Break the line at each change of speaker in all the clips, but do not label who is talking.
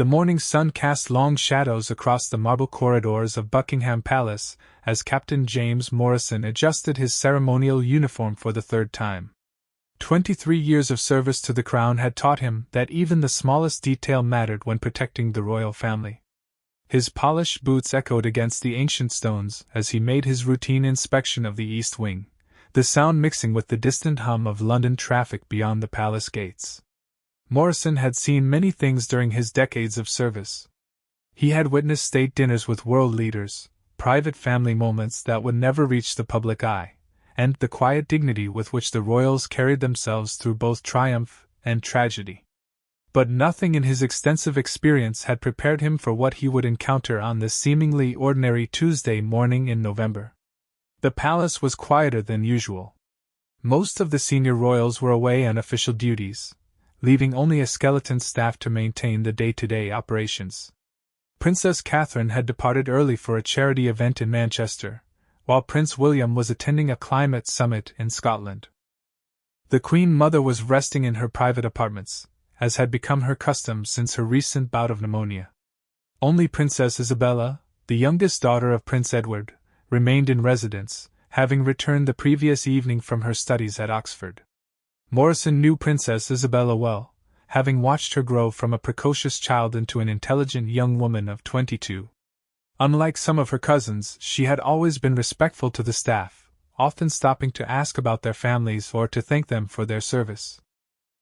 The morning sun cast long shadows across the marble corridors of Buckingham Palace as Captain James Morrison adjusted his ceremonial uniform for the third time. 23 years of service to the crown had taught him that even the smallest detail mattered when protecting the royal family. His polished boots echoed against the ancient stones as he made his routine inspection of the East Wing, the sound mixing with the distant hum of London traffic beyond the palace gates. Morrison had seen many things during his decades of service. He had witnessed state dinners with world leaders, private family moments that would never reach the public eye, and the quiet dignity with which the royals carried themselves through both triumph and tragedy. But nothing in his extensive experience had prepared him for what he would encounter on this seemingly ordinary Tuesday morning in November. The palace was quieter than usual. Most of the senior royals were away on official duties, leaving only a skeleton staff to maintain the day-to-day operations. Princess Catherine had departed early for a charity event in Manchester, while Prince William was attending a climate summit in Scotland. The Queen Mother was resting in her private apartments, as had become her custom since her recent bout of pneumonia. Only Princess Isabella, the youngest daughter of Prince Edward, remained in residence, having returned the previous evening from her studies at Oxford. Morrison knew Princess Isabella well, having watched her grow from a precocious child into an intelligent young woman of 22. Unlike some of her cousins, she had always been respectful to the staff, often stopping to ask about their families or to thank them for their service.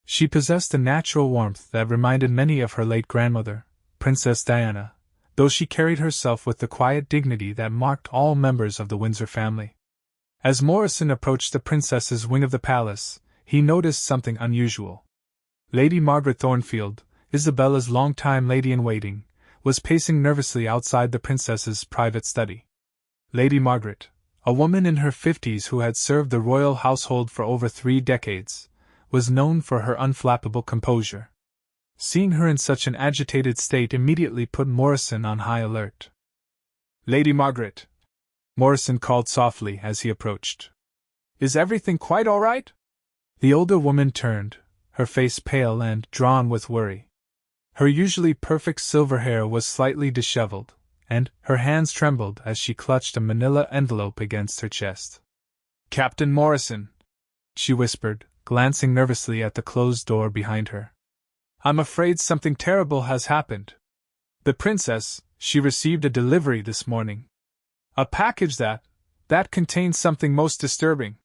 She possessed a natural warmth that reminded many of her late grandmother, Princess Diana, though she carried herself with the quiet dignity that marked all members of the Windsor family. As Morrison approached the princess's wing of the palace, he noticed something unusual. Lady Margaret Thornfield, Isabella's longtime lady-in-waiting, was pacing nervously outside the princess's private study. Lady Margaret, a woman in her 50s who had served the royal household for over 3 decades, was known for her unflappable composure. Seeing her in such an agitated state immediately put Morrison on high alert. "Lady Margaret," Morrison called softly as he approached. "Is everything quite all right?" The older woman turned, her face pale and drawn with worry. Her usually perfect silver hair was slightly disheveled, and her hands trembled as she clutched a manila envelope against her chest. "Captain Morrison," she whispered, glancing nervously at the closed door behind her. "I'm afraid something terrible has happened. The princess, she received a delivery this morning. A package that contains something most disturbing."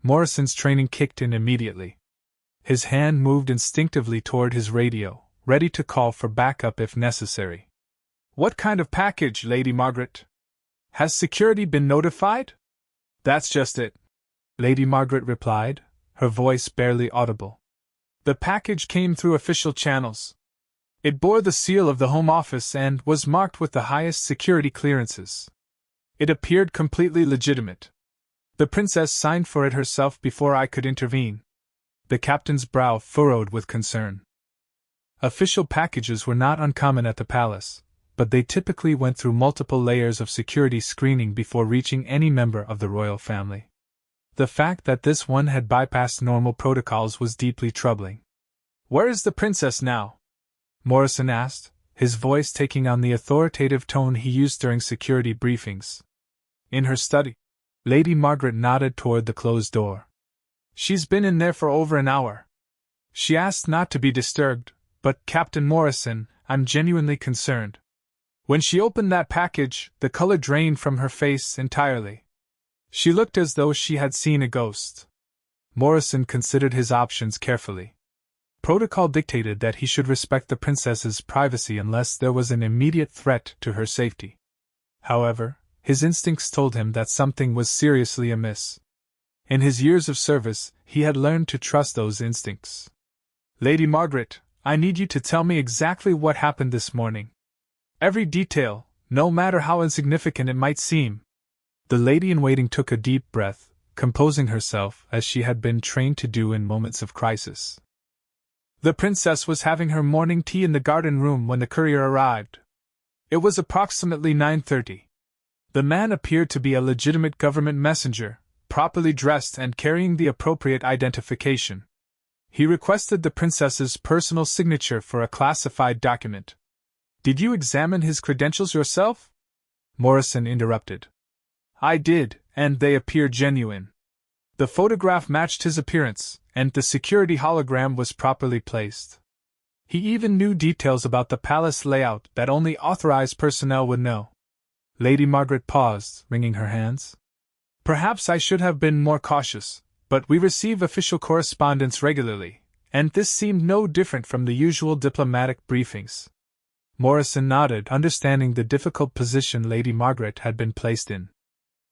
Morrison's training kicked in immediately. His hand moved instinctively toward his radio, ready to call for backup if necessary. "What kind of package, Lady Margaret? Has security been notified?" "That's just it," Lady Margaret replied, her voice barely audible. "The package came through official channels. It bore the seal of the Home Office and was marked with the highest security clearances. It appeared completely legitimate. The princess signed for it herself before I could intervene." The captain's brow furrowed with concern. Official packages were not uncommon at the palace, but they typically went through multiple layers of security screening before reaching any member of the royal family. The fact that this one had bypassed normal protocols was deeply troubling. "Where is the princess now?" Morrison asked, his voice taking on the authoritative tone he used during security briefings. "In her study." Lady Margaret nodded toward the closed door. "She's been in there for over an hour. She asked not to be disturbed, but, Captain Morrison, I'm genuinely concerned. When she opened that package, the color drained from her face entirely. She looked as though she had seen a ghost." Morrison considered his options carefully. Protocol dictated that he should respect the princess's privacy unless there was an immediate threat to her safety. However, his instincts told him that something was seriously amiss. In his years of service, he had learned to trust those instincts. "Lady Margaret, I need you to tell me exactly what happened this morning. Every detail, no matter how insignificant it might seem." The lady-in-waiting took a deep breath, composing herself as she had been trained to do in moments of crisis. "The princess was having her morning tea in the garden room when the courier arrived. It was approximately 9:30. The man appeared to be a legitimate government messenger, properly dressed and carrying the appropriate identification. He requested the princess's personal signature for a classified document. Did you examine his credentials yourself? Morrison interrupted. I did, and they appear genuine. The photograph matched his appearance, and the security hologram was properly placed. He even knew details about the palace layout that only authorized personnel would know. Lady Margaret paused, wringing her hands. Perhaps I should have been more cautious, but we receive official correspondence regularly, and this seemed no different from the usual diplomatic briefings. Morrison nodded, understanding the difficult position Lady Margaret had been placed in.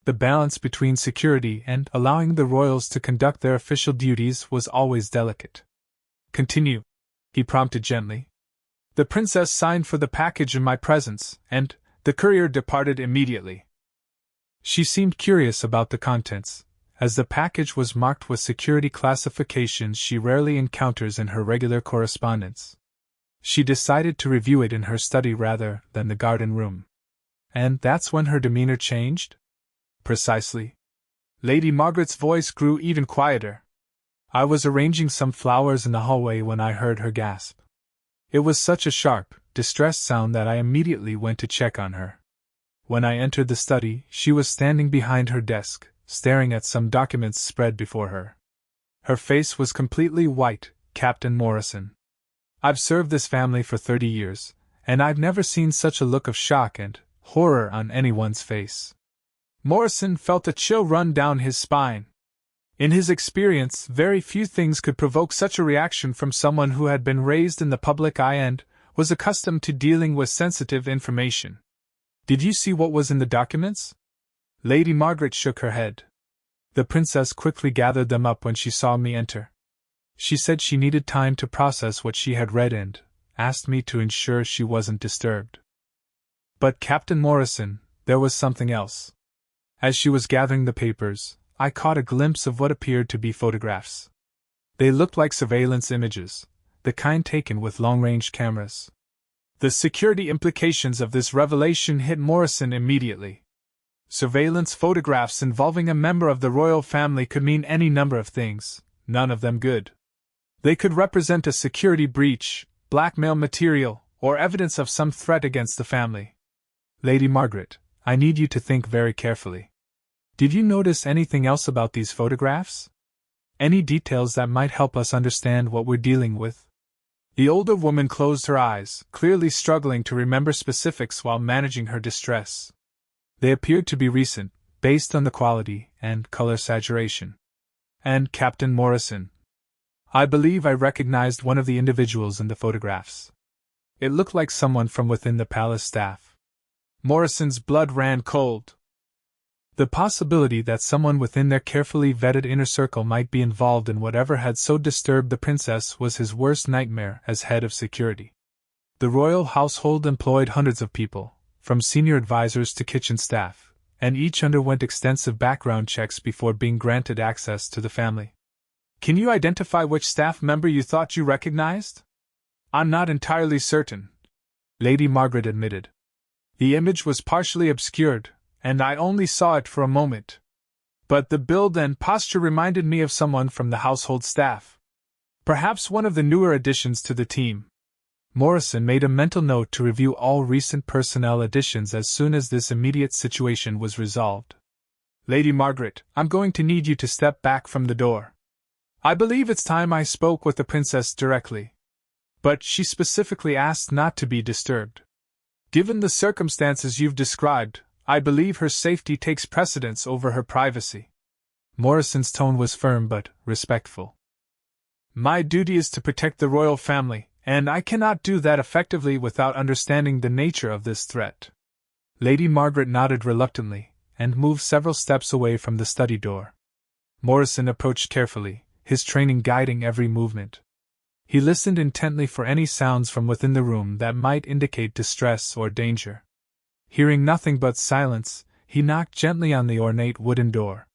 The balance between security and allowing the royals to conduct their official duties was always delicate. Continue, he prompted gently. The princess signed for the package in my presence, and the courier departed immediately. She seemed curious about the contents, as the package was marked with security classifications she rarely encounters in her regular correspondence. She decided to review it in her study rather than the garden room. And that's when her demeanor changed? Precisely. Lady Margaret's voice grew even quieter. I was arranging some flowers in the hallway when I heard her gasp. It was such a sharp, distressed sound that I immediately went to check on her. When I entered the study, she was standing behind her desk, staring at some documents spread before her. Her face was completely white, Captain Morrison. I've served this family for 30 years, and I've never seen such a look of shock and horror on anyone's face. Morrison felt a chill run down his spine. In his experience, very few things could provoke such a reaction from someone who had been raised in the public eye and was accustomed to dealing with sensitive information. Did you see what was in the documents? Lady Margaret shook her head. The princess quickly gathered them up when she saw me enter. She said she needed time to process what she had read and asked me to ensure she wasn't disturbed. But Captain Morrison, there was something else. As she was gathering the papers, I caught a glimpse of what appeared to be photographs. They looked like surveillance images, the kind taken with long-range cameras. The security implications of this revelation hit Morrison immediately. Surveillance photographs involving a member of the royal family could mean any number of things, none of them good. They could represent a security breach, blackmail material, or evidence of some threat against the family. Lady Margaret, I need you to think very carefully. Did you notice anything else about these photographs? Any details that might help us understand what we're dealing with? The older woman closed her eyes, clearly struggling to remember specifics while managing her distress. They appeared to be recent, based on the quality and color saturation. And Captain Morrison, I believe I recognized one of the individuals in the photographs. It looked like someone from within the palace staff. Morrison's blood ran cold. The possibility that someone within their carefully vetted inner circle might be involved in whatever had so disturbed the princess was his worst nightmare as head of security. The royal household employed hundreds of people, from senior advisors to kitchen staff, and each underwent extensive background checks before being granted access to the family. Can you identify which staff member you thought you recognized? I'm not entirely certain, Lady Margaret admitted. The image was partially obscured, and I only saw it for a moment. But the build and posture reminded me of someone from the household staff. Perhaps one of the newer additions to the team. Morrison made a mental note to review all recent personnel additions as soon as this immediate situation was resolved. Lady Margaret, I'm going to need you to step back from the door. I believe it's time I spoke with the princess directly. But she specifically asked not to be disturbed. Given the circumstances you've described, I believe her safety takes precedence over her privacy. Morrison's tone was firm but respectful. My duty is to protect the royal family, and I cannot do that effectively without understanding the nature of this threat. Lady Margaret nodded reluctantly, and moved several steps away from the study door. Morrison approached carefully, his training guiding every movement. He listened intently for any sounds from within the room that might indicate distress or danger. Hearing nothing but silence, he knocked gently on the ornate wooden door.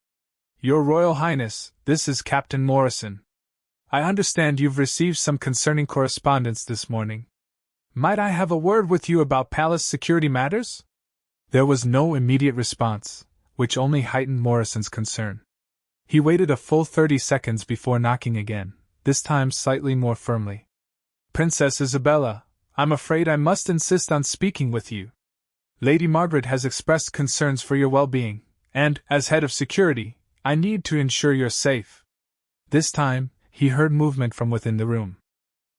Your Royal Highness, this is Captain Morrison. I understand you've received some concerning correspondence this morning. Might I have a word with you about palace security matters? There was no immediate response, which only heightened Morrison's concern. He waited a full 30 seconds before knocking again, this time slightly more firmly. Princess Isabella, I'm afraid I must insist on speaking with you. Lady Margaret has expressed concerns for your well-being, and, as head of security, I need to ensure you're safe." This time, he heard movement from within the room.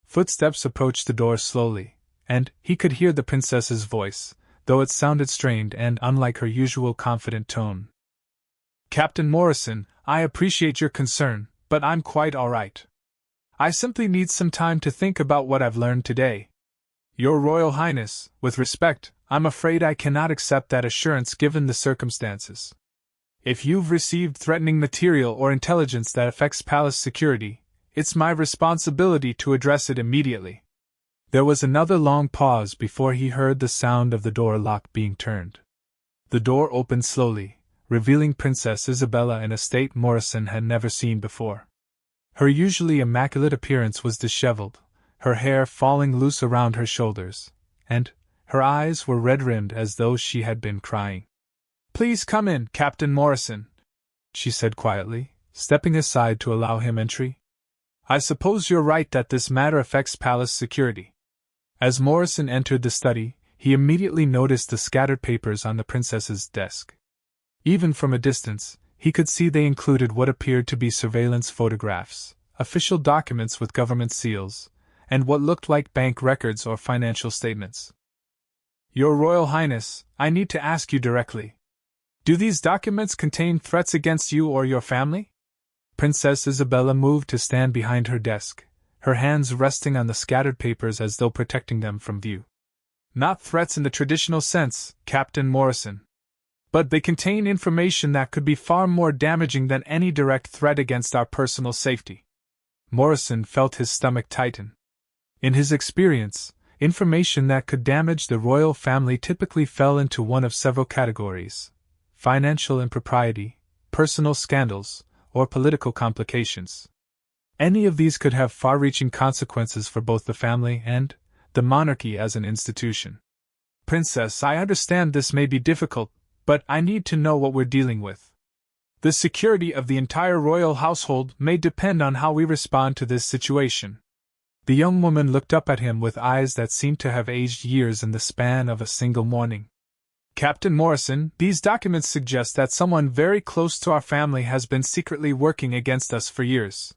Footsteps approached the door slowly, and he could hear the princess's voice, though it sounded strained and unlike her usual confident tone. "Captain Morrison, I appreciate your concern, but I'm quite all right. I simply need some time to think about what I've learned today. Your Royal Highness, with respect, I'm afraid I cannot accept that assurance given the circumstances. If you've received threatening material or intelligence that affects palace security, it's my responsibility to address it immediately." There was another long pause before he heard the sound of the door lock being turned. The door opened slowly, revealing Princess Isabella in a state Morrison had never seen before. Her usually immaculate appearance was disheveled, her hair falling loose around her shoulders, and her eyes were red-rimmed as though she had been crying. "Please come in, Captain Morrison," she said quietly, stepping aside to allow him entry. "I suppose you're right that this matter affects palace security." As Morrison entered the study, he immediately noticed the scattered papers on the princess's desk. Even from a distance, he could see they included what appeared to be surveillance photographs, official documents with government seals, and what looked like bank records or financial statements. "Your Royal Highness, I need to ask you directly. Do these documents contain threats against you or your family?" Princess Isabella moved to stand behind her desk, her hands resting on the scattered papers as though protecting them from view. "Not threats in the traditional sense, Captain Morrison. But they contain information that could be far more damaging than any direct threat against our personal safety." Morrison felt his stomach tighten. In his experience, information that could damage the royal family typically fell into one of several categories: financial impropriety, personal scandals, or political complications. Any of these could have far-reaching consequences for both the family and the monarchy as an institution. "Princess, I understand this may be difficult, but I need to know what we're dealing with. The security of the entire royal household may depend on how we respond to this situation." The young woman looked up at him with eyes that seemed to have aged years in the span of a single morning. "Captain Morrison, these documents suggest that someone very close to our family has been secretly working against us for years.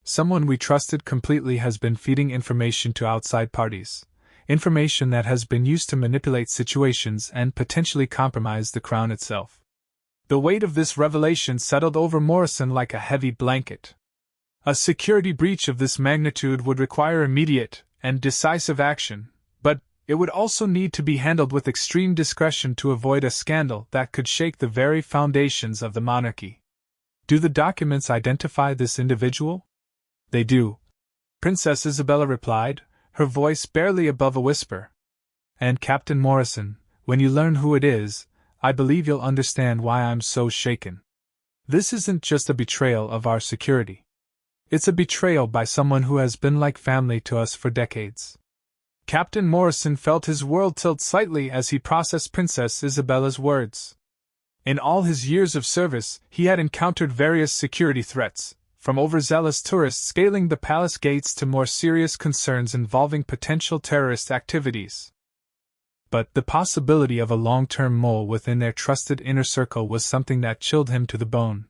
Someone we trusted completely has been feeding information to outside parties, information that has been used to manipulate situations and potentially compromise the crown itself." The weight of this revelation settled over Morrison like a heavy blanket. A security breach of this magnitude would require immediate and decisive action, but it would also need to be handled with extreme discretion to avoid a scandal that could shake the very foundations of the monarchy. "Do the documents identify this individual?" "They do," Princess Isabella replied, her voice barely above a whisper. "And Captain Morrison, when you learn who it is, I believe you'll understand why I'm so shaken. This isn't just a betrayal of our security. It's a betrayal by someone who has been like family to us for decades." Captain Morrison felt his world tilt slightly as he processed Princess Isabella's words. In all his years of service, he had encountered various security threats, from overzealous tourists scaling the palace gates to more serious concerns involving potential terrorist activities. But the possibility of a long-term mole within their trusted inner circle was something that chilled him to the bone.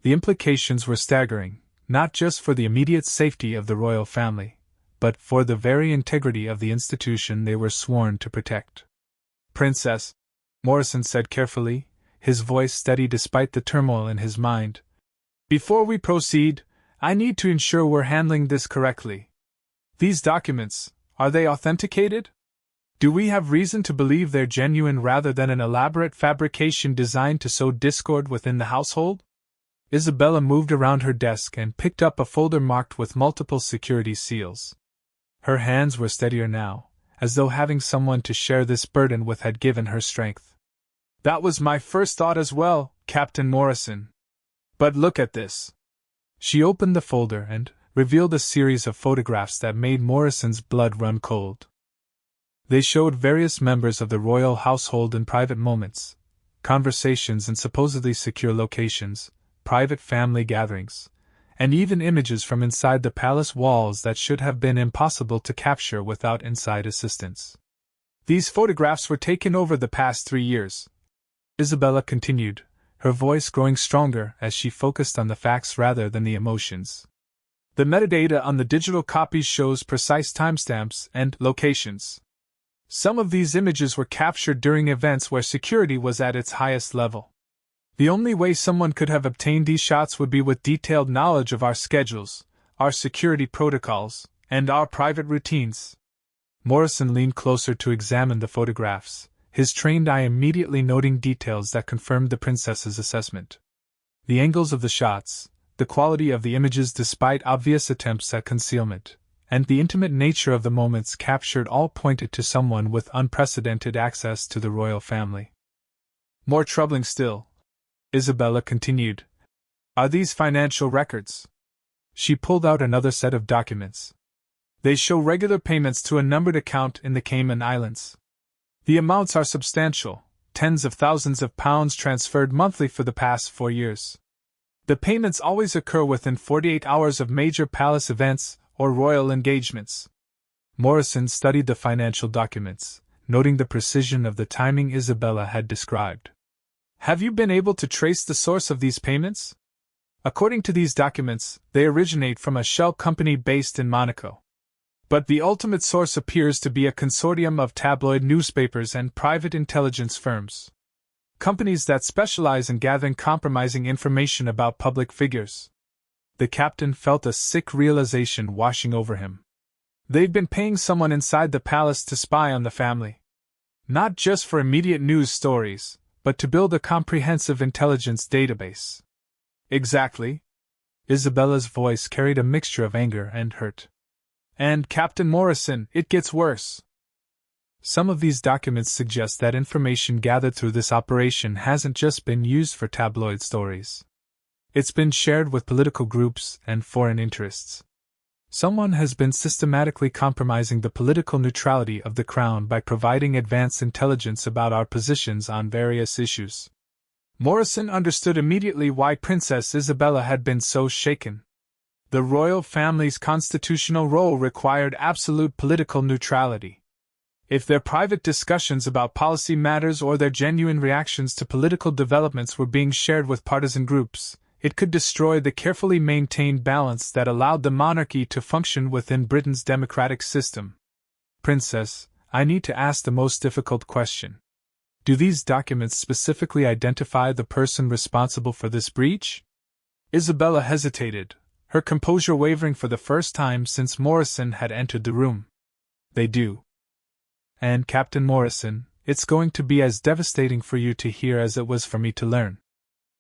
The implications were staggering, not just for the immediate safety of the royal family, but for the very integrity of the institution they were sworn to protect. "Princess," Morrison said carefully, his voice steady despite the turmoil in his mind, "before we proceed, I need to ensure we're handling this correctly. These documents, are they authenticated? Do we have reason to believe they're genuine rather than an elaborate fabrication designed to sow discord within the household?" Isabella moved around her desk and picked up a folder marked with multiple security seals. Her hands were steadier now, as though having someone to share this burden with had given her strength. "That was my first thought as well, Captain Morrison. But look at this." She opened the folder and revealed a series of photographs that made Morrison's blood run cold. They showed various members of the royal household in private moments, conversations in supposedly secure locations, private family gatherings, and even images from inside the palace walls that should have been impossible to capture without inside assistance. These photographs were taken over the past 3 years, Isabella continued, her voice growing stronger as she focused on the facts rather than the emotions. The metadata on the digital copies shows precise timestamps and locations. Some of these images were captured during events where security was at its highest level. The only way someone could have obtained these shots would be with detailed knowledge of our schedules, our security protocols, and our private routines. Morrison leaned closer to examine the photographs, his trained eye immediately noting details that confirmed the princess's assessment. The angles of the shots, the quality of the images despite obvious attempts at concealment, and the intimate nature of the moments captured all pointed to someone with unprecedented access to the royal family. More troubling still, Isabella continued, are these financial records. She pulled out another set of documents. They show regular payments to a numbered account in the Cayman Islands. The amounts are substantial, tens of thousands of pounds transferred monthly for the past 4 years. The payments always occur within 48 hours of major palace events or royal engagements. Morrison studied the financial documents, noting the precision of the timing Isabella had described. Have you been able to trace the source of these payments? According to these documents, they originate from a shell company based in Monaco. But the ultimate source appears to be a consortium of tabloid newspapers and private intelligence firms. Companies that specialize in gathering compromising information about public figures. The captain felt a sick realization washing over him. They've been paying someone inside the palace to spy on the family. Not just for immediate news stories, but to build a comprehensive intelligence database. Exactly. Isabella's voice carried a mixture of anger and hurt. And, Captain Morrison, it gets worse. Some of these documents suggest that information gathered through this operation hasn't just been used for tabloid stories. It's been shared with political groups and foreign interests. Someone has been systematically compromising the political neutrality of the crown by providing advanced intelligence about our positions on various issues. Morrison understood immediately why Princess Isabella had been so shaken. The royal family's constitutional role required absolute political neutrality. If their private discussions about policy matters or their genuine reactions to political developments were being shared with partisan groups, it could destroy the carefully maintained balance that allowed the monarchy to function within Britain's democratic system. Princess, I need to ask the most difficult question. Do these documents specifically identify the person responsible for this breach? Isabella hesitated, her composure wavering for the first time since Morrison had entered the room. They do. And, Captain Morrison, it's going to be as devastating for you to hear as it was for me to learn.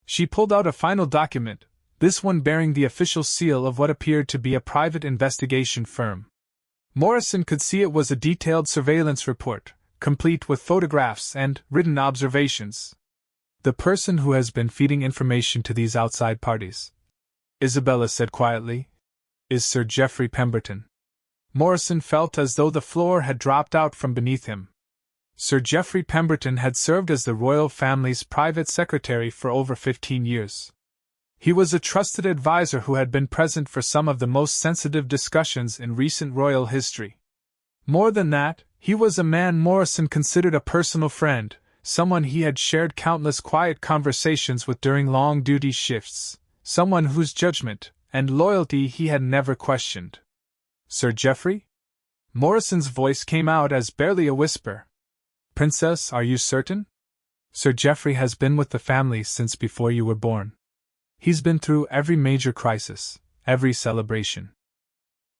She pulled out a final document, this one bearing the official seal of what appeared to be a private investigation firm. Morrison could see it was a detailed surveillance report, complete with photographs and written observations. The person who has been feeding information to these outside parties, Isabella said quietly, is Sir Geoffrey Pemberton. Morrison felt as though the floor had dropped out from beneath him. Sir Geoffrey Pemberton had served as the royal family's private secretary for over 15 years. He was a trusted advisor who had been present for some of the most sensitive discussions in recent royal history. More than that, he was a man Morrison considered a personal friend, someone he had shared countless quiet conversations with during long duty shifts, someone whose judgment and loyalty he had never questioned. Sir Geoffrey? Morrison's voice came out as barely a whisper. Princess, are you certain? Sir Geoffrey has been with the family since before you were born. He's been through every major crisis, every celebration.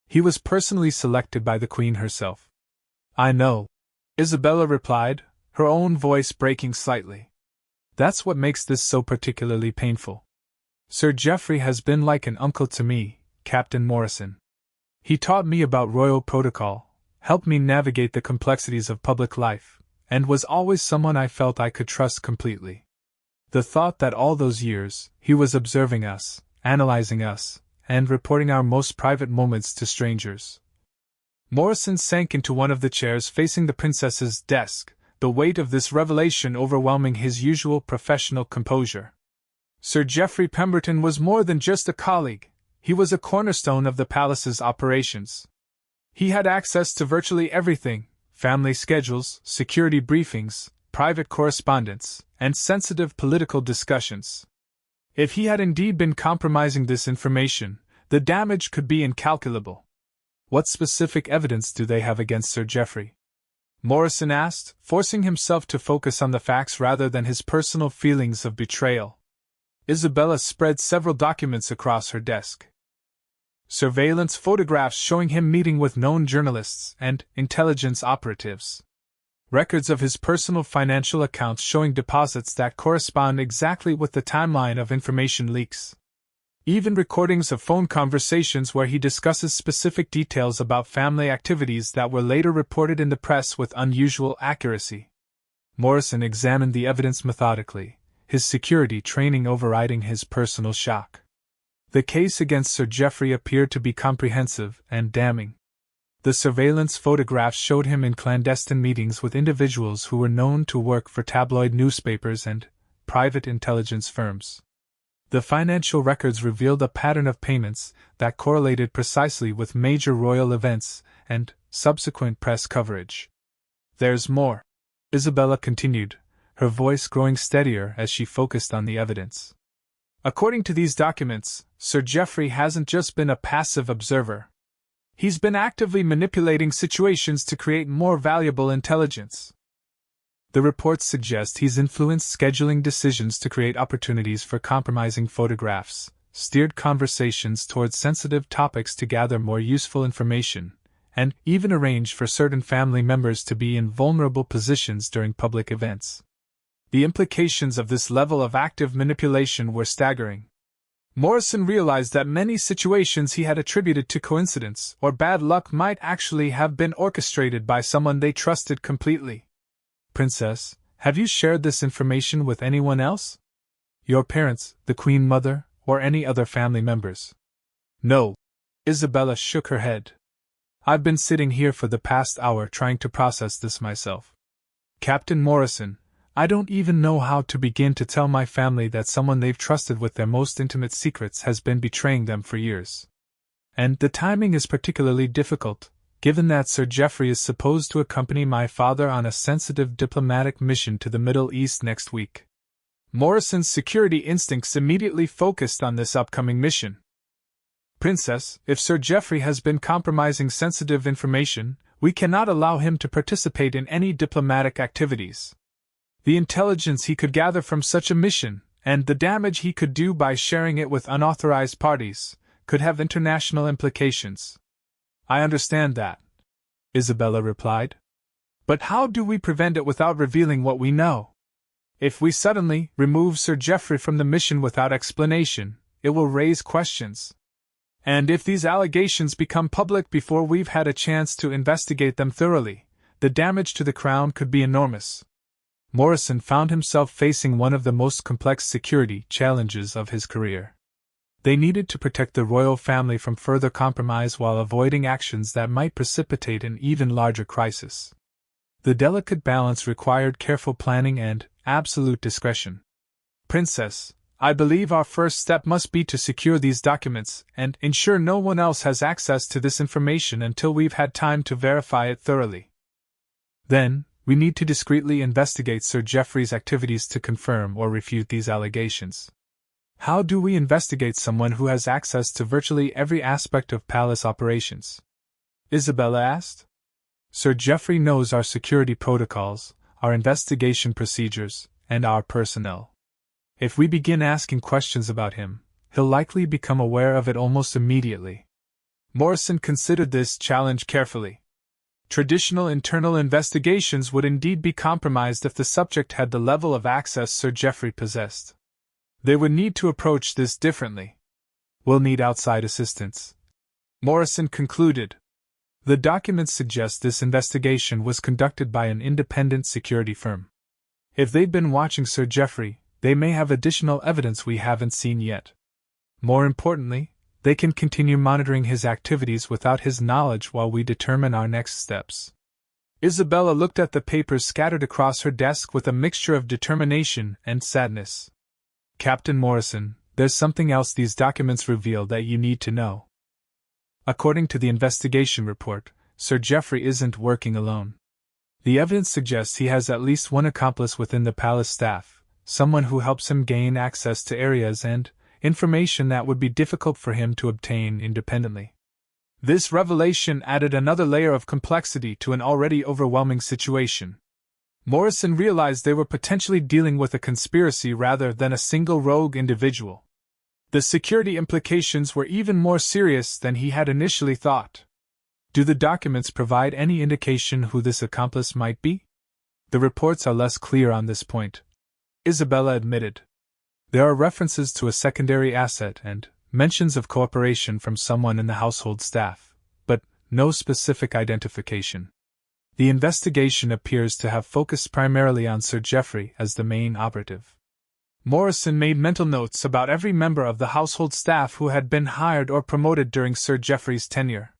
He was personally selected by the Queen herself. I know, Isabella replied, her own voice breaking slightly. That's what makes this so particularly painful. Sir Geoffrey has been like an uncle to me, Captain Morrison. He taught me about royal protocol, helped me navigate the complexities of public life, and was always someone I felt I could trust completely. The thought that all those years, he was observing us, analyzing us, and reporting our most private moments to strangers. Morrison sank into one of the chairs facing the princess's desk, the weight of this revelation overwhelming his usual professional composure. Sir Geoffrey Pemberton was more than just a colleague, He was a cornerstone of the palace's operations. He had access to virtually everything: family schedules, security briefings, private correspondence, and sensitive political discussions. If he had indeed been compromising this information, the damage could be incalculable. What specific evidence do they have against Sir Geoffrey? Morrison asked, forcing himself to focus on the facts rather than his personal feelings of betrayal. Isabella spread several documents across her desk. Surveillance photographs showing him meeting with known journalists and intelligence operatives. Records of his personal financial accounts showing deposits that correspond exactly with the timeline of information leaks. Even recordings of phone conversations where he discusses specific details about family activities that were later reported in the press with unusual accuracy. Morrison examined the evidence methodically, his security training overriding his personal shock. The case against Sir Geoffrey appeared to be comprehensive and damning. The surveillance photographs showed him in clandestine meetings with individuals who were known to work for tabloid newspapers and private intelligence firms. The financial records revealed a pattern of payments that correlated precisely with major royal events and subsequent press coverage. "There's more," Isabella continued, her voice growing steadier as she focused on the evidence. "According to these documents, Sir Geoffrey hasn't just been a passive observer. He's been actively manipulating situations to create more valuable intelligence. The reports suggest he's influenced scheduling decisions to create opportunities for compromising photographs, steered conversations towards sensitive topics to gather more useful information, and even arranged for certain family members to be in vulnerable positions during public events. The implications of this level of active manipulation were staggering. Morrison realized that many situations he had attributed to coincidence or bad luck might actually have been orchestrated by someone they trusted completely. "Princess, have you shared this information with anyone else? Your parents, the Queen Mother, or any other family members?" "No." Isabella shook her head. "I've been sitting here for the past hour trying to process this myself. Captain Morrison, I don't even know how to begin to tell my family that someone they've trusted with their most intimate secrets has been betraying them for years. And the timing is particularly difficult, given that Sir Geoffrey is supposed to accompany my father on a sensitive diplomatic mission to the Middle East next week." Morrison's security instincts immediately focused on this upcoming mission. "Princess, if Sir Geoffrey has been compromising sensitive information, we cannot allow him to participate in any diplomatic activities. The intelligence he could gather from such a mission, and the damage he could do by sharing it with unauthorized parties, could have international implications." "I understand that," Isabella replied. "But how do we prevent it without revealing what we know? If we suddenly remove Sir Geoffrey from the mission without explanation, it will raise questions. And if these allegations become public before we've had a chance to investigate them thoroughly, the damage to the crown could be enormous." Morrison found himself facing one of the most complex security challenges of his career. They needed to protect the royal family from further compromise while avoiding actions that might precipitate an even larger crisis. The delicate balance required careful planning and absolute discretion. "Princess, I believe our first step must be to secure these documents and ensure no one else has access to this information until we've had time to verify it thoroughly. Then, we need to discreetly investigate Sir Geoffrey's activities to confirm or refute these allegations." "How do we investigate someone who has access to virtually every aspect of palace operations?" Isabella asked. "Sir Geoffrey knows our security protocols, our investigation procedures, and our personnel. If we begin asking questions about him, he'll likely become aware of it almost immediately." Morrison considered this challenge carefully. Traditional internal investigations would indeed be compromised if the subject had the level of access Sir Geoffrey possessed. They would need to approach this differently. "We'll need outside assistance," Morrison concluded. "The documents suggest this investigation was conducted by an independent security firm. If they've been watching Sir Geoffrey, they may have additional evidence we haven't seen yet. More importantly, they can continue monitoring his activities without his knowledge while we determine our next steps." Isabella looked at the papers scattered across her desk with a mixture of determination and sadness. "Captain Morrison, There's something else these documents reveal that you need to know. According to the investigation report, Sir Geoffrey isn't working alone. The evidence suggests he has at least one accomplice within the palace staff, someone who helps him gain access to areas and information that would be difficult for him to obtain independently. This revelation added another layer of complexity to an already overwhelming situation. Morrison realized they were potentially dealing with a conspiracy rather than a single rogue individual. The security implications were even more serious than he had initially thought. Do the documents provide any indication who this accomplice might be? The reports are less clear on this point, Isabella admitted. There are references to a secondary asset and mentions of cooperation from someone in the household staff, but no specific identification. The investigation appears to have focused primarily on Sir Geoffrey as the main operative. Morrison made mental notes about every member of the household staff who had been hired or promoted during Sir Geoffrey's tenure.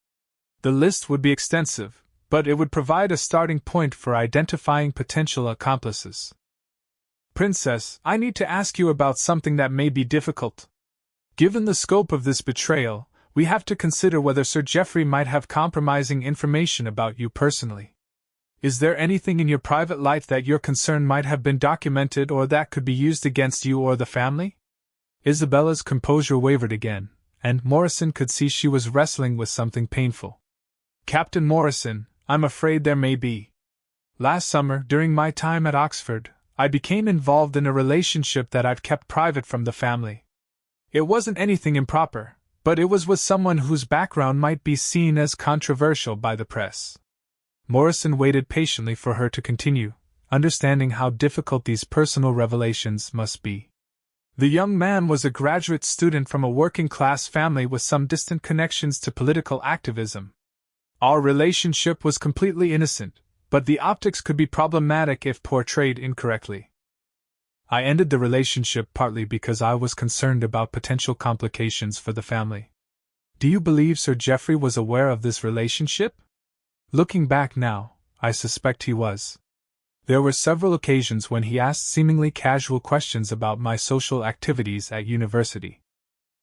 The list would be extensive, but it would provide a starting point for identifying potential accomplices. Princess, I need to ask you about something that may be difficult. Given the scope of this betrayal, we have to consider whether Sir Geoffrey might have compromising information about you personally. Is there anything in your private life that you're concerned might have been documented or that could be used against you or the family? Isabella's composure wavered again, and Morrison could see she was wrestling with something painful. Captain Morrison, I'm afraid there may be. Last summer, during my time at Oxford, I became involved in a relationship that I've kept private from the family. It wasn't anything improper, but it was with someone whose background might be seen as controversial by the press. Morrison waited patiently for her to continue, understanding how difficult these personal revelations must be. The young man was a graduate student from a working-class family with some distant connections to political activism. Our relationship was completely innocent, but the optics could be problematic if portrayed incorrectly. I ended the relationship partly because I was concerned about potential complications for the family. Do you believe Sir Geoffrey was aware of this relationship? Looking back now, I suspect he was. There were several occasions when he asked seemingly casual questions about my social activities at university.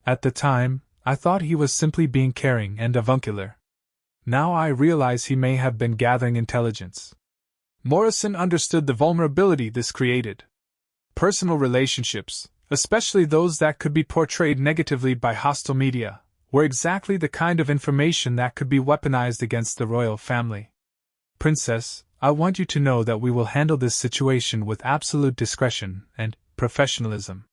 At the time, I thought he was simply being caring and avuncular. Now I realize he may have been gathering intelligence. Morrison understood the vulnerability this created. Personal relationships, especially those that could be portrayed negatively by hostile media, were exactly the kind of information that could be weaponized against the royal family. Princess, I want you to know that we will handle this situation with absolute discretion and professionalism.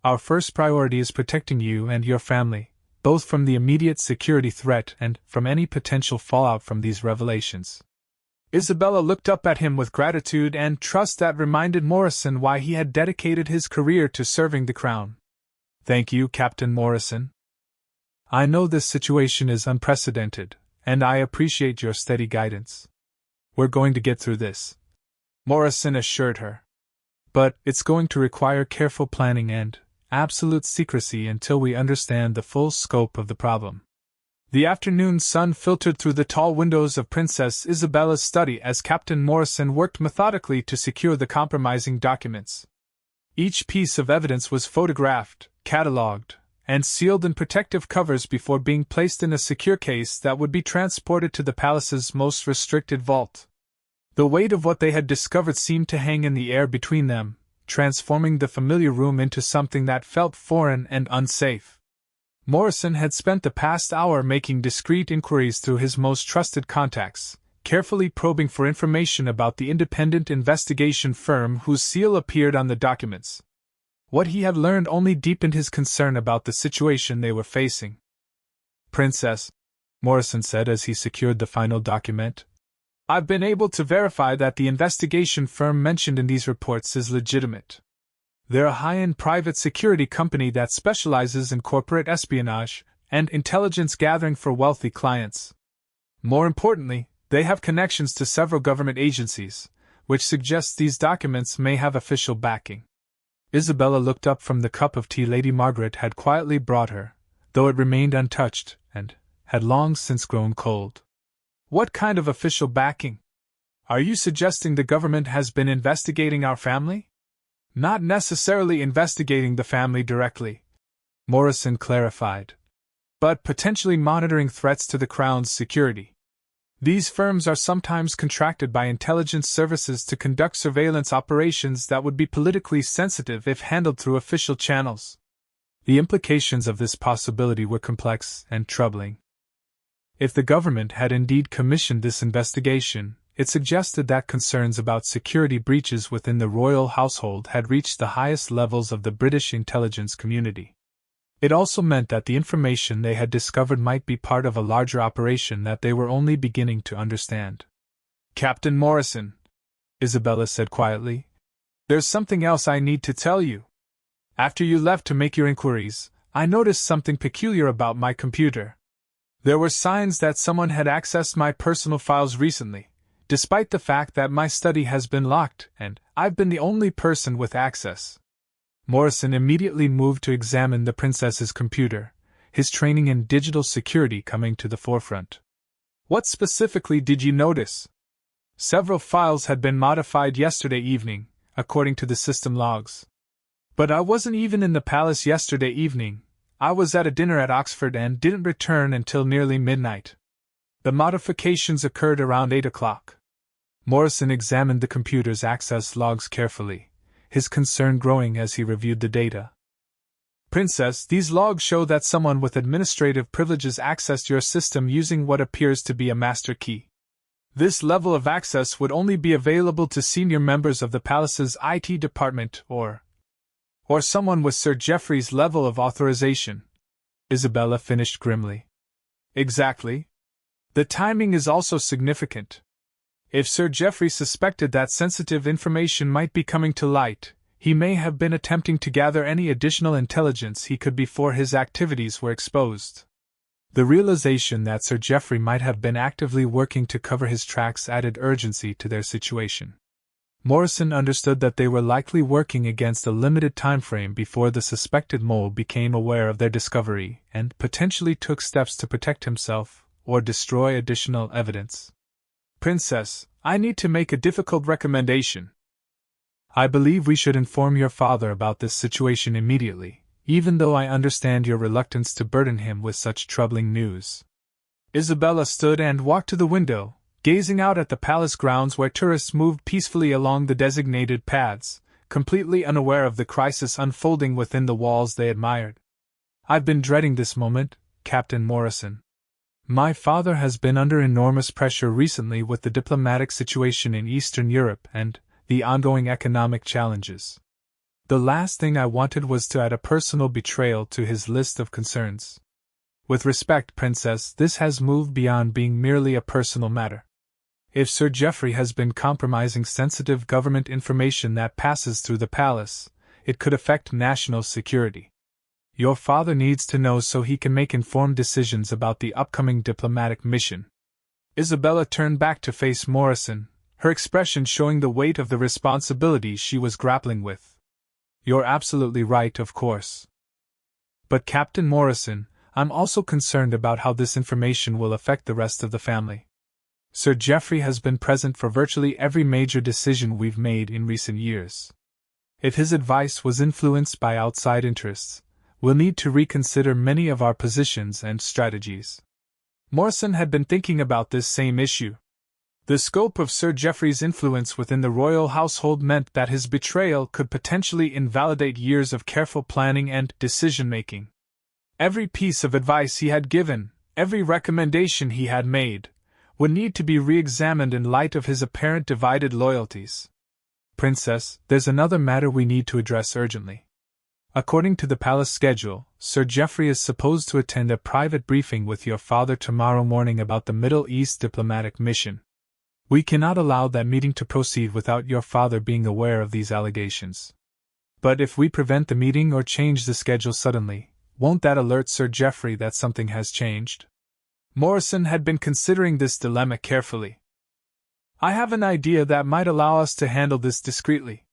Our first priority is protecting you and your family, both from the immediate security threat and from any potential fallout from these revelations. Isabella looked up at him with gratitude and trust that reminded Morrison why he had dedicated his career to serving the crown. Thank you, Captain Morrison. I know this situation is unprecedented, and I appreciate your steady guidance. We're going to get through this, Morrison assured her. But it's going to require careful planning and absolute secrecy until we understand the full scope of the problem. The afternoon sun filtered through the tall windows of Princess Isabella's study as Captain Morrison worked methodically to secure the compromising documents. Each piece of evidence was photographed, catalogued, and sealed in protective covers before being placed in a secure case that would be transported to the palace's most restricted vault. The weight of what they had discovered seemed to hang in the air between them, transforming the familiar room into something that felt foreign and unsafe. Morrison had spent the past hour making discreet inquiries through his most trusted contacts, carefully probing for information about the independent investigation firm whose seal appeared on the documents. What he had learned only deepened his concern about the situation they were facing. Princess, Morrison said as he secured the final document, I've been able to verify that the investigation firm mentioned in these reports is legitimate. They're a high-end private security company that specializes in corporate espionage and intelligence gathering for wealthy clients. More importantly, they have connections to several government agencies, which suggests these documents may have official backing. Isabella looked up from the cup of tea Lady Margaret had quietly brought her, though it remained untouched and had long since grown cold. What kind of official backing? Are you suggesting the government has been investigating our family? Not necessarily investigating the family directly, Morrison clarified. But potentially monitoring threats to the Crown's security. These firms are sometimes contracted by intelligence services to conduct surveillance operations that would be politically sensitive if handled through official channels. The implications of this possibility were complex and troubling. If the government had indeed commissioned this investigation, it suggested that concerns about security breaches within the royal household had reached the highest levels of the British intelligence community. It also meant that the information they had discovered might be part of a larger operation that they were only beginning to understand. "Captain Morrison," Isabella said quietly, "there's something else I need to tell you. After you left to make your inquiries, I noticed something peculiar about my computer. There were signs that someone had accessed my personal files recently, despite the fact that my study has been locked and I've been the only person with access." Morrison immediately moved to examine the princess's computer, his training in digital security coming to the forefront. "What specifically did you notice?" "Several files had been modified yesterday evening, according to the system logs. But I wasn't even in the palace yesterday evening. I was at a dinner at Oxford and didn't return until nearly midnight. The modifications occurred around 8 o'clock. Morrison examined the computer's access logs carefully, his concern growing as he reviewed the data. "Princess, these logs show that someone with administrative privileges accessed your system using what appears to be a master key. This level of access would only be available to senior members of the palace's IT department or someone with Sir Geoffrey's level of authorization," Isabella finished grimly. "Exactly. The timing is also significant. If Sir Geoffrey suspected that sensitive information might be coming to light, he may have been attempting to gather any additional intelligence he could before his activities were exposed. The realization that Sir Geoffrey might have been actively working to cover his tracks added urgency to their situation. Morrison understood that they were likely working against a limited time frame before the suspected mole became aware of their discovery and potentially took steps to protect himself or destroy additional evidence. "Princess, I need to make a difficult recommendation. I believe we should inform your father about this situation immediately, even though I understand your reluctance to burden him with such troubling news." Isabella stood and walked to the window, gazing out at the palace grounds where tourists moved peacefully along the designated paths, completely unaware of the crisis unfolding within the walls they admired. "I've been dreading this moment, Captain Morrison. My father has been under enormous pressure recently with the diplomatic situation in Eastern Europe and the ongoing economic challenges. The last thing I wanted was to add a personal betrayal to his list of concerns. With respect, Princess, this has moved beyond being merely a personal matter. If Sir Geoffrey has been compromising sensitive government information that passes through the palace, it could affect national security. Your father needs to know so he can make informed decisions about the upcoming diplomatic mission." Isabella turned back to face Morrison, her expression showing the weight of the responsibility she was grappling with. "You're absolutely right, of course. But Captain Morrison, I'm also concerned about how this information will affect the rest of the family. Sir Geoffrey has been present for virtually every major decision we've made in recent years. If his advice was influenced by outside interests, we'll need to reconsider many of our positions and strategies." Morrison had been thinking about this same issue. The scope of Sir Geoffrey's influence within the royal household meant that his betrayal could potentially invalidate years of careful planning and decision-making. Every piece of advice he had given, every recommendation he had made, would need to be re-examined in light of his apparent divided loyalties. "Princess, there's another matter we need to address urgently. According to the palace schedule, Sir Geoffrey is supposed to attend a private briefing with your father tomorrow morning about the Middle East diplomatic mission. We cannot allow that meeting to proceed without your father being aware of these allegations. But if we prevent the meeting or change the schedule suddenly, won't that alert Sir Geoffrey that something has changed?" Morrison had been considering this dilemma carefully. "I have an idea that might allow us to handle this discreetly.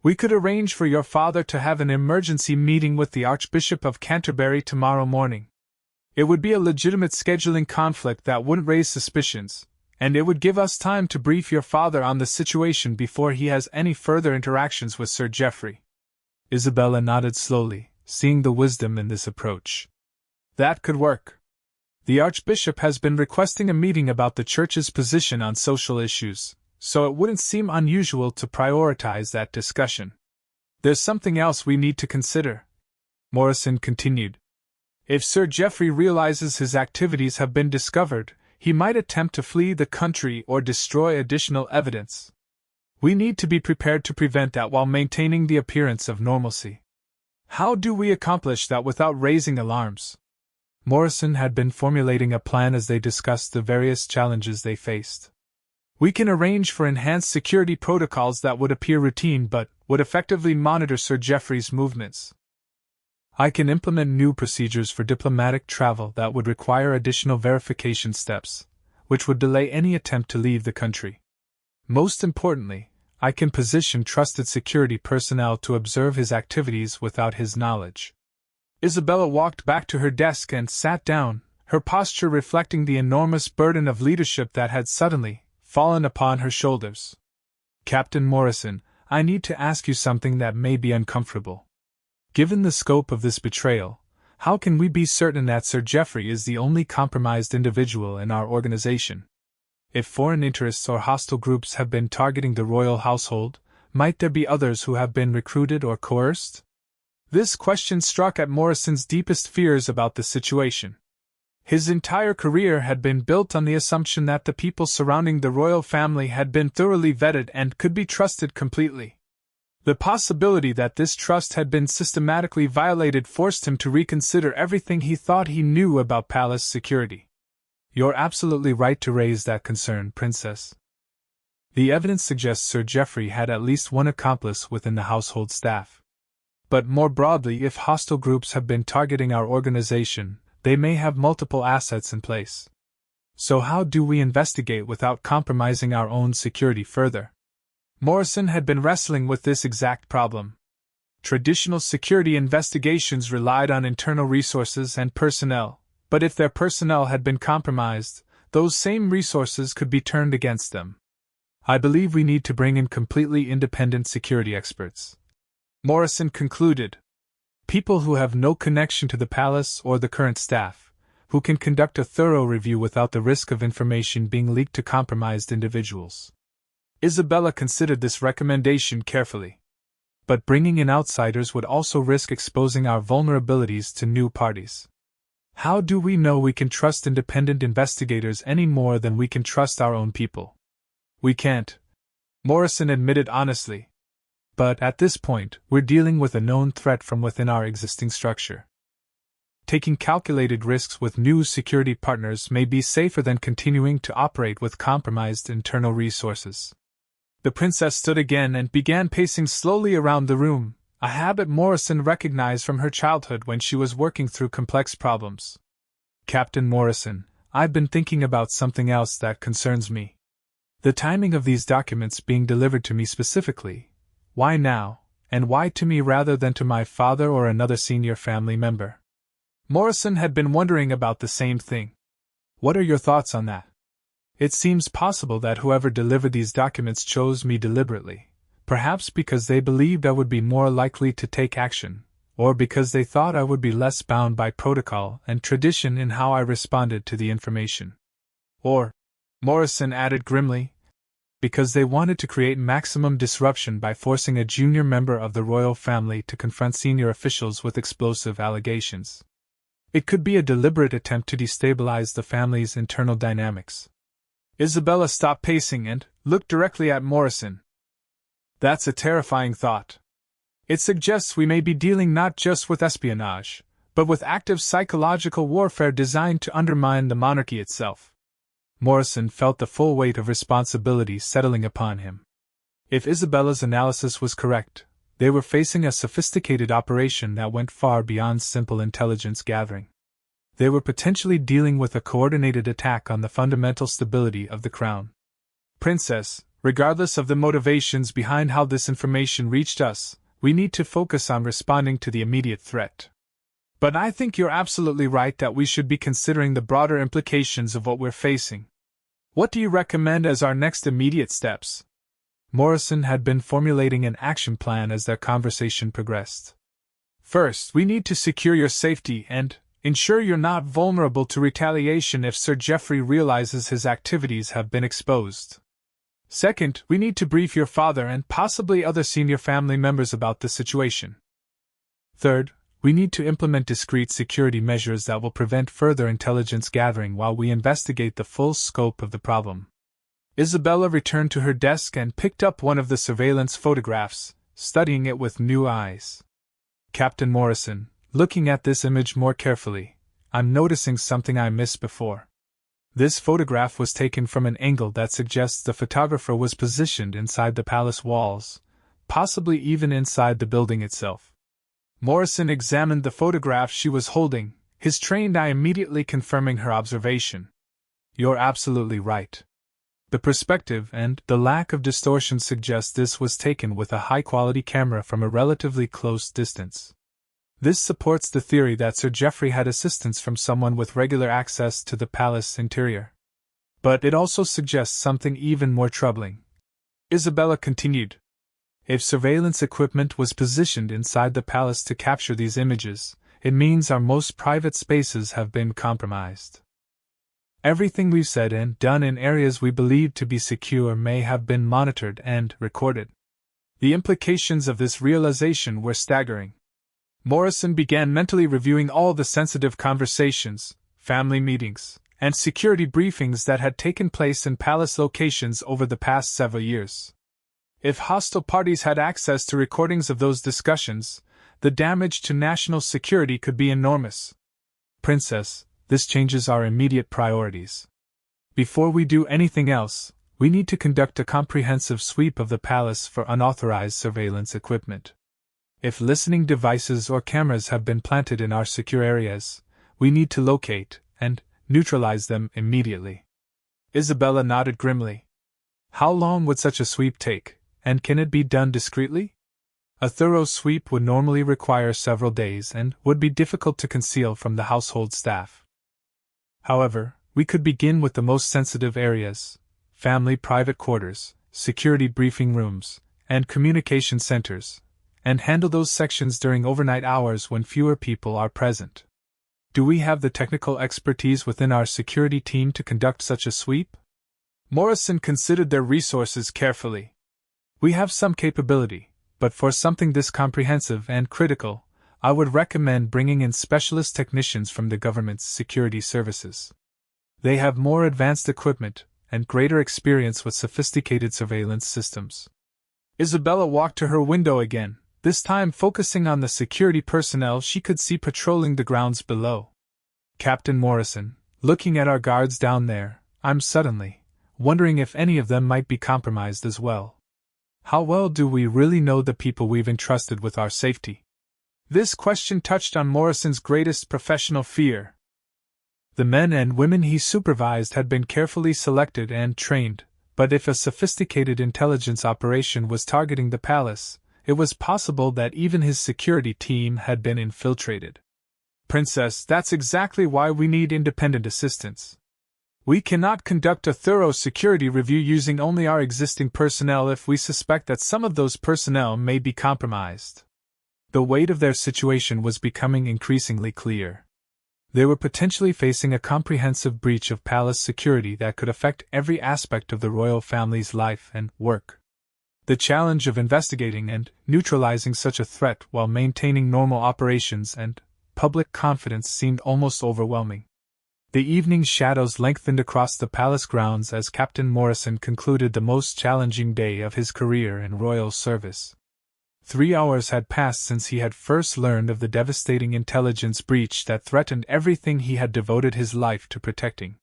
We could arrange for your father to have an emergency meeting with the Archbishop of Canterbury tomorrow morning. It would be a legitimate scheduling conflict that wouldn't raise suspicions, and it would give us time to brief your father on the situation before he has any further interactions with Sir Geoffrey." Isabella nodded slowly, seeing the wisdom in this approach. That could work. The Archbishop has been requesting a meeting about the Church's position on social issues, so it wouldn't seem unusual to prioritize that discussion. There's something else we need to consider, Morrison continued. If Sir Geoffrey realizes his activities have been discovered, he might attempt to flee the country or destroy additional evidence. We need to be prepared to prevent that while maintaining the appearance of normalcy. How do we accomplish that without raising alarms? Morrison had been formulating a plan as they discussed the various challenges they faced. We can arrange for enhanced security protocols that would appear routine but would effectively monitor Sir Geoffrey's movements. I can implement new procedures for diplomatic travel that would require additional verification steps, which would delay any attempt to leave the country. Most importantly, I can position trusted security personnel to observe his activities without his knowledge. Isabella walked back to her desk and sat down, her posture reflecting the enormous burden of leadership that had suddenly fallen upon her shoulders. Captain Morrison, I need to ask you something that may be uncomfortable. Given the scope of this betrayal, how can we be certain that Sir Geoffrey is the only compromised individual in our organization? If foreign interests or hostile groups have been targeting the royal household, might there be others who have been recruited or coerced? This question struck at Morrison's deepest fears about the situation. His entire career had been built on the assumption that the people surrounding the royal family had been thoroughly vetted and could be trusted completely. The possibility that this trust had been systematically violated forced him to reconsider everything he thought he knew about palace security. You're absolutely right to raise that concern, Princess. The evidence suggests Sir Geoffrey had at least one accomplice within the household staff. But more broadly, if hostile groups have been targeting our organization, they may have multiple assets in place. So how do we investigate without compromising our own security further? Morrison had been wrestling with this exact problem. Traditional security investigations relied on internal resources and personnel, but if their personnel had been compromised, those same resources could be turned against them. I believe we need to bring in completely independent security experts, Morrison concluded. People who have no connection to the palace or the current staff, who can conduct a thorough review without the risk of information being leaked to compromised individuals. Isabella considered this recommendation carefully. But bringing in outsiders would also risk exposing our vulnerabilities to new parties. How do we know we can trust independent investigators any more than we can trust our own people? We can't, Morrison admitted honestly. But at this point, we're dealing with a known threat from within our existing structure. Taking calculated risks with new security partners may be safer than continuing to operate with compromised internal resources. The princess stood again and began pacing slowly around the room, a habit Morrison recognized from her childhood when she was working through complex problems. Captain Morrison, I've been thinking about something else that concerns me. The timing of these documents being delivered to me specifically. Why now, and why to me rather than to my father or another senior family member? Morrison had been wondering about the same thing. What are your thoughts on that? It seems possible that whoever delivered these documents chose me deliberately, perhaps because they believed I would be more likely to take action, or because they thought I would be less bound by protocol and tradition in how I responded to the information. Or, Morrison added grimly, because they wanted to create maximum disruption by forcing a junior member of the royal family to confront senior officials with explosive allegations. It could be a deliberate attempt to destabilize the family's internal dynamics. Isabella stopped pacing and looked directly at Morrison. That's a terrifying thought. It suggests we may be dealing not just with espionage, but with active psychological warfare designed to undermine the monarchy itself. Morrison felt the full weight of responsibility settling upon him. If Isabella's analysis was correct, they were facing a sophisticated operation that went far beyond simple intelligence gathering. They were potentially dealing with a coordinated attack on the fundamental stability of the crown. Princess, regardless of the motivations behind how this information reached us, we need to focus on responding to the immediate threat. But I think you're absolutely right that we should be considering the broader implications of what we're facing. What do you recommend as our next immediate steps? Morrison had been formulating an action plan as their conversation progressed. First, we need to secure your safety and ensure you're not vulnerable to retaliation if Sir Geoffrey realizes his activities have been exposed. Second, we need to brief your father and possibly other senior family members about the situation. Third, we need to implement discreet security measures that will prevent further intelligence gathering while we investigate the full scope of the problem. Isabella returned to her desk and picked up one of the surveillance photographs, studying it with new eyes. Captain Morrison, looking at this image more carefully, I'm noticing something I missed before. This photograph was taken from an angle that suggests the photographer was positioned inside the palace walls, possibly even inside the building itself. Morrison examined the photograph she was holding, his trained eye immediately confirming her observation. You're absolutely right. The perspective and the lack of distortion suggest this was taken with a high-quality camera from a relatively close distance. This supports the theory that Sir Geoffrey had assistance from someone with regular access to the palace interior. But it also suggests something even more troubling. Isabella continued. If surveillance equipment was positioned inside the palace to capture these images, it means our most private spaces have been compromised. Everything we've said and done in areas we believe to be secure may have been monitored and recorded. The implications of this realization were staggering. Morrison began mentally reviewing all the sensitive conversations, family meetings, and security briefings that had taken place in palace locations over the past several years. If hostile parties had access to recordings of those discussions, the damage to national security could be enormous. Princess, this changes our immediate priorities. Before we do anything else, we need to conduct a comprehensive sweep of the palace for unauthorized surveillance equipment. If listening devices or cameras have been planted in our secure areas, we need to locate and neutralize them immediately. Isabella nodded grimly. How long would such a sweep take, and can it be done discreetly? A thorough sweep would normally require several days and would be difficult to conceal from the household staff. However, we could begin with the most sensitive areas: family private quarters, security briefing rooms, and communication centers, and handle those sections during overnight hours when fewer people are present. Do we have the technical expertise within our security team to conduct such a sweep? Morrison considered their resources carefully. We have some capability, but for something this comprehensive and critical, I would recommend bringing in specialist technicians from the government's security services. They have more advanced equipment and greater experience with sophisticated surveillance systems. Isabella walked to her window again, this time focusing on the security personnel she could see patrolling the grounds below. Captain Morrison, looking at our guards down there, I'm suddenly wondering if any of them might be compromised as well. How well do we really know the people we've entrusted with our safety? This question touched on Morrison's greatest professional fear. The men and women he supervised had been carefully selected and trained, but if a sophisticated intelligence operation was targeting the palace, it was possible that even his security team had been infiltrated. Princess, that's exactly why we need independent assistance. We cannot conduct a thorough security review using only our existing personnel if we suspect that some of those personnel may be compromised. The weight of their situation was becoming increasingly clear. They were potentially facing a comprehensive breach of palace security that could affect every aspect of the royal family's life and work. The challenge of investigating and neutralizing such a threat while maintaining normal operations and public confidence seemed almost overwhelming. The evening shadows lengthened across the palace grounds as Captain Morrison concluded the most challenging day of his career in royal service. 3 hours had passed since he had first learned of the devastating intelligence breach that threatened everything he had devoted his life to protecting.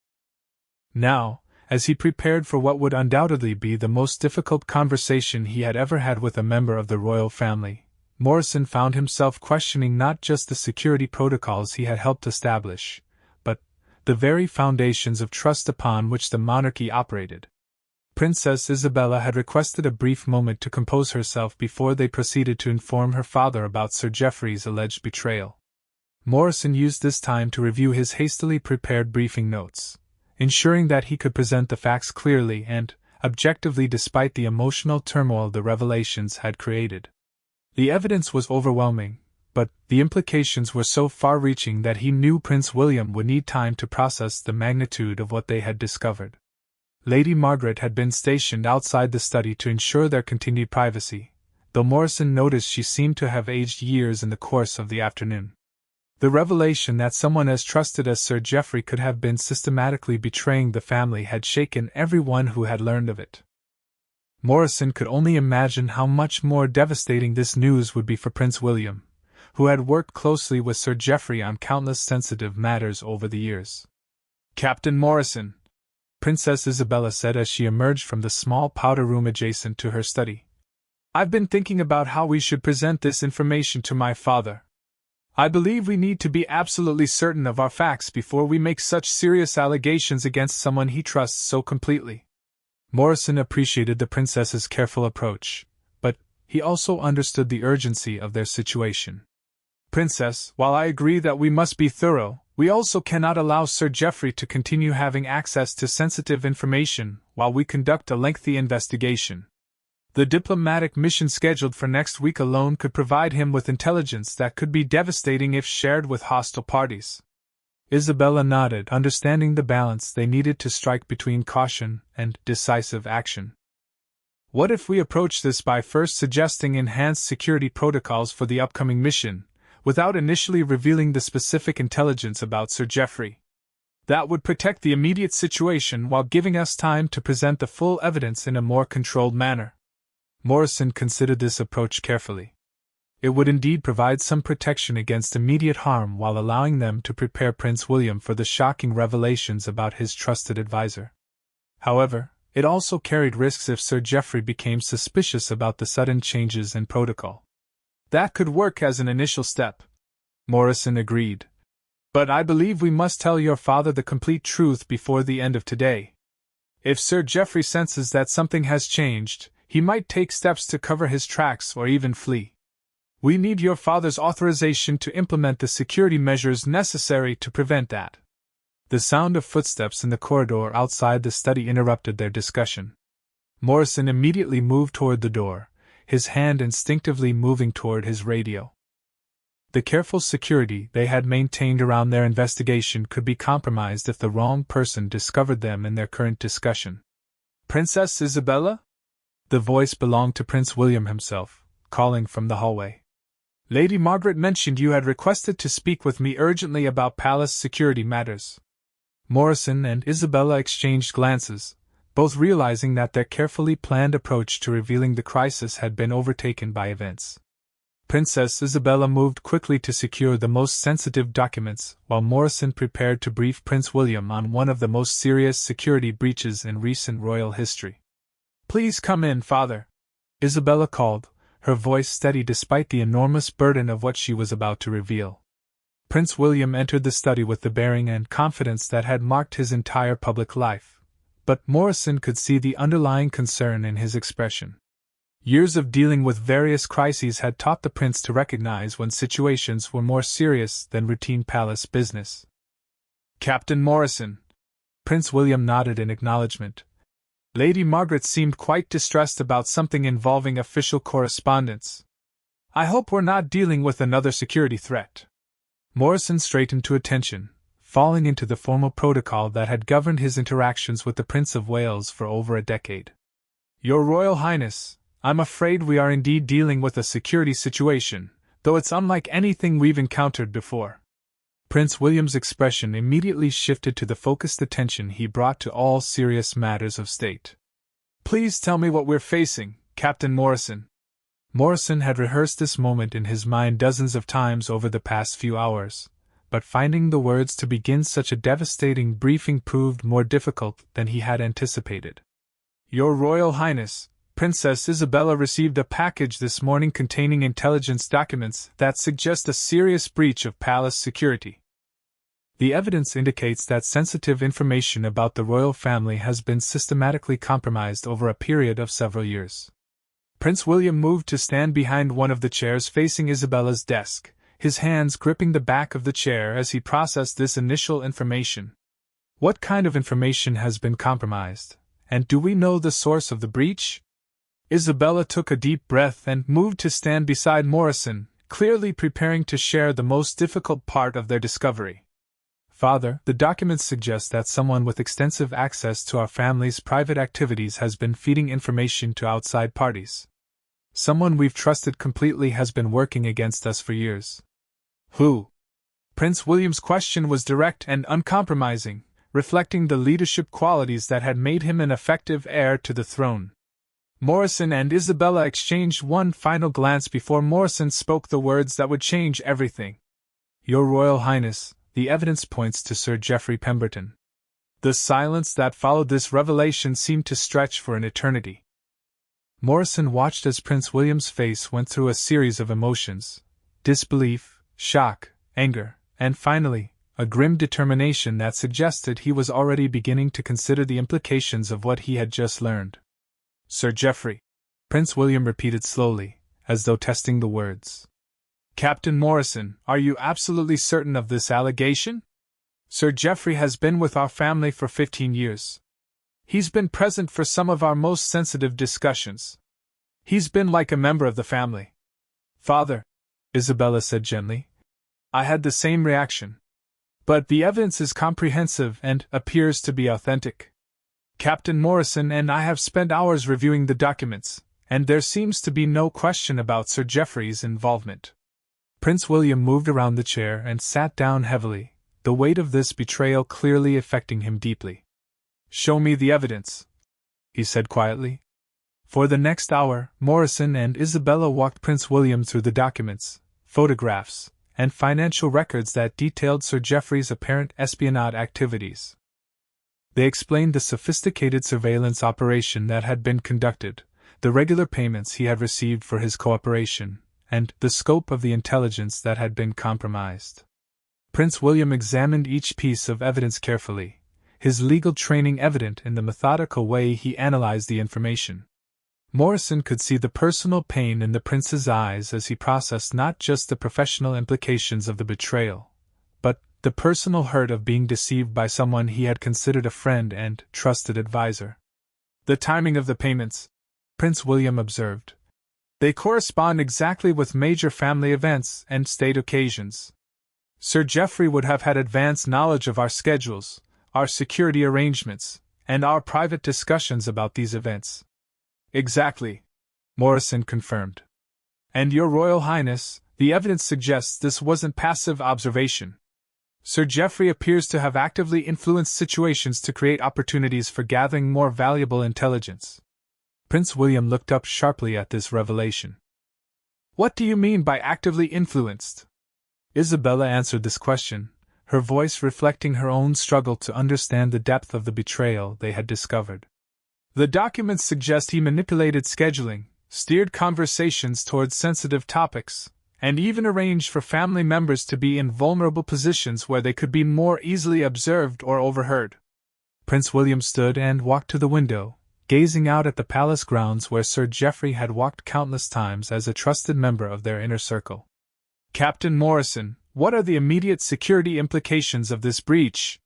Now, as he prepared for what would undoubtedly be the most difficult conversation he had ever had with a member of the royal family, Morrison found himself questioning not just the security protocols he had helped establish, but the very foundations of trust upon which the monarchy operated. Princess Isabella had requested a brief moment to compose herself before they proceeded to inform her father about Sir Geoffrey's alleged betrayal. Morrison used this time to review his hastily prepared briefing notes, ensuring that he could present the facts clearly and objectively despite the emotional turmoil the revelations had created. The evidence was overwhelming, but the implications were so far-reaching that he knew Prince William would need time to process the magnitude of what they had discovered. Lady Margaret had been stationed outside the study to ensure their continued privacy, though Morrison noticed she seemed to have aged years in the course of the afternoon. The revelation that someone as trusted as Sir Geoffrey could have been systematically betraying the family had shaken everyone who had learned of it. Morrison could only imagine how much more devastating this news would be for Prince William, who had worked closely with Sir Geoffrey on countless sensitive matters over the years. "Captain Morrison," Princess Isabella said as she emerged from the small powder room adjacent to her study, "I've been thinking about how we should present this information to my father. I believe we need to be absolutely certain of our facts before we make such serious allegations against someone he trusts so completely." Morrison appreciated the princess's careful approach, but he also understood the urgency of their situation. "Princess, while I agree that we must be thorough, we also cannot allow Sir Geoffrey to continue having access to sensitive information while we conduct a lengthy investigation. The diplomatic mission scheduled for next week alone could provide him with intelligence that could be devastating if shared with hostile parties." Isabella nodded, understanding the balance they needed to strike between caution and decisive action. "What if we approach this by first suggesting enhanced security protocols for the upcoming mission, without initially revealing the specific intelligence about Sir Geoffrey? That would protect the immediate situation while giving us time to present the full evidence in a more controlled manner." Morrison considered this approach carefully. It would indeed provide some protection against immediate harm while allowing them to prepare Prince William for the shocking revelations about his trusted advisor. However, it also carried risks if Sir Geoffrey became suspicious about the sudden changes in protocol. "That could work as an initial step," Morrison agreed. "But I believe we must tell your father the complete truth before the end of today. If Sir Geoffrey senses that something has changed, he might take steps to cover his tracks or even flee. We need your father's authorization to implement the security measures necessary to prevent that." The sound of footsteps in the corridor outside the study interrupted their discussion. Morrison immediately moved toward the door, his hand instinctively moving toward his radio. The careful security they had maintained around their investigation could be compromised if the wrong person discovered them in their current discussion. "Princess Isabella?" The voice belonged to Prince William himself, calling from the hallway. "Lady Margaret mentioned you had requested to speak with me urgently about palace security matters." Morrison and Isabella exchanged glances, both realizing that their carefully planned approach to revealing the crisis had been overtaken by events. Princess Isabella moved quickly to secure the most sensitive documents, while Morrison prepared to brief Prince William on one of the most serious security breaches in recent royal history. "Please come in, father," Isabella called, her voice steady despite the enormous burden of what she was about to reveal. Prince William entered the study with the bearing and confidence that had marked his entire public life, but Morrison could see the underlying concern in his expression. Years of dealing with various crises had taught the prince to recognize when situations were more serious than routine palace business. "Captain Morrison." Prince William nodded in acknowledgement. "Lady Margaret seemed quite distressed about something involving official correspondence. I hope we're not dealing with another security threat." Morrison straightened to attention, falling into the formal protocol that had governed his interactions with the Prince of Wales for over a decade. "Your Royal Highness, I'm afraid we are indeed dealing with a security situation, though it's unlike anything we've encountered before." Prince William's expression immediately shifted to the focused attention he brought to all serious matters of state. "Please tell me what we're facing, Captain Morrison." Morrison had rehearsed this moment in his mind dozens of times over the past few hours, but finding the words to begin such a devastating briefing proved more difficult than he had anticipated. "Your Royal Highness, Princess Isabella received a package this morning containing intelligence documents that suggest a serious breach of palace security. The evidence indicates that sensitive information about the royal family has been systematically compromised over a period of several years." Prince William moved to stand behind one of the chairs facing Isabella's desk, his hands gripping the back of the chair as he processed this initial information. "What kind of information has been compromised, and do we know the source of the breach?" Isabella took a deep breath and moved to stand beside Morrison, clearly preparing to share the most difficult part of their discovery. Father, the documents suggest that someone with extensive access to our family's private activities has been feeding information to outside parties. Someone we've trusted completely has been working against us for years. Who? Prince William's question was direct and uncompromising, reflecting the leadership qualities that had made him an effective heir to the throne. Morrison and Isabella exchanged one final glance before Morrison spoke the words that would change everything. Your Royal Highness, the evidence points to Sir Geoffrey Pemberton. The silence that followed this revelation seemed to stretch for an eternity. Morrison watched as Prince William's face went through a series of emotions: disbelief, shock, anger, and finally, a grim determination that suggested he was already beginning to consider the implications of what he had just learned. Sir Geoffrey, Prince William repeated slowly, as though testing the words. Captain Morrison, are you absolutely certain of this allegation? Sir Geoffrey has been with our family for 15 years. He's been present for some of our most sensitive discussions. He's been like a member of the family. Father, Isabella said gently, I had the same reaction. But the evidence is comprehensive and appears to be authentic. Captain Morrison and I have spent hours reviewing the documents, and there seems to be no question about Sir Geoffrey's involvement. Prince William moved around the chair and sat down heavily, the weight of this betrayal clearly affecting him deeply. Show me the evidence, he said quietly. For the next hour, Morrison and Isabella walked Prince William through the documents, photographs, and financial records that detailed Sir Geoffrey's apparent espionage activities. They explained the sophisticated surveillance operation that had been conducted, the regular payments he had received for his cooperation, and the scope of the intelligence that had been compromised. Prince William examined each piece of evidence carefully, his legal training evident in the methodical way he analyzed the information. Morrison could see the personal pain in the prince's eyes as he processed not just the professional implications of the betrayal, but the personal hurt of being deceived by someone he had considered a friend and trusted advisor. The timing of the payments, Prince William observed. They correspond exactly with major family events and state occasions. Sir Geoffrey would have had advance knowledge of our schedules, our security arrangements, and our private discussions about these events. Exactly, Morrison confirmed. And Your Royal Highness, the evidence suggests this wasn't passive observation. Sir Geoffrey appears to have actively influenced situations to create opportunities for gathering more valuable intelligence. Prince William looked up sharply at this revelation. What do you mean by actively influenced? Isabella answered this question, her voice reflecting her own struggle to understand the depth of the betrayal they had discovered. The documents suggest he manipulated scheduling, steered conversations towards sensitive topics, and even arranged for family members to be in vulnerable positions where they could be more easily observed or overheard. Prince William stood and walked to the window, gazing out at the palace grounds where Sir Geoffrey had walked countless times as a trusted member of their inner circle. Captain Morrison, what are the immediate security implications of this breach?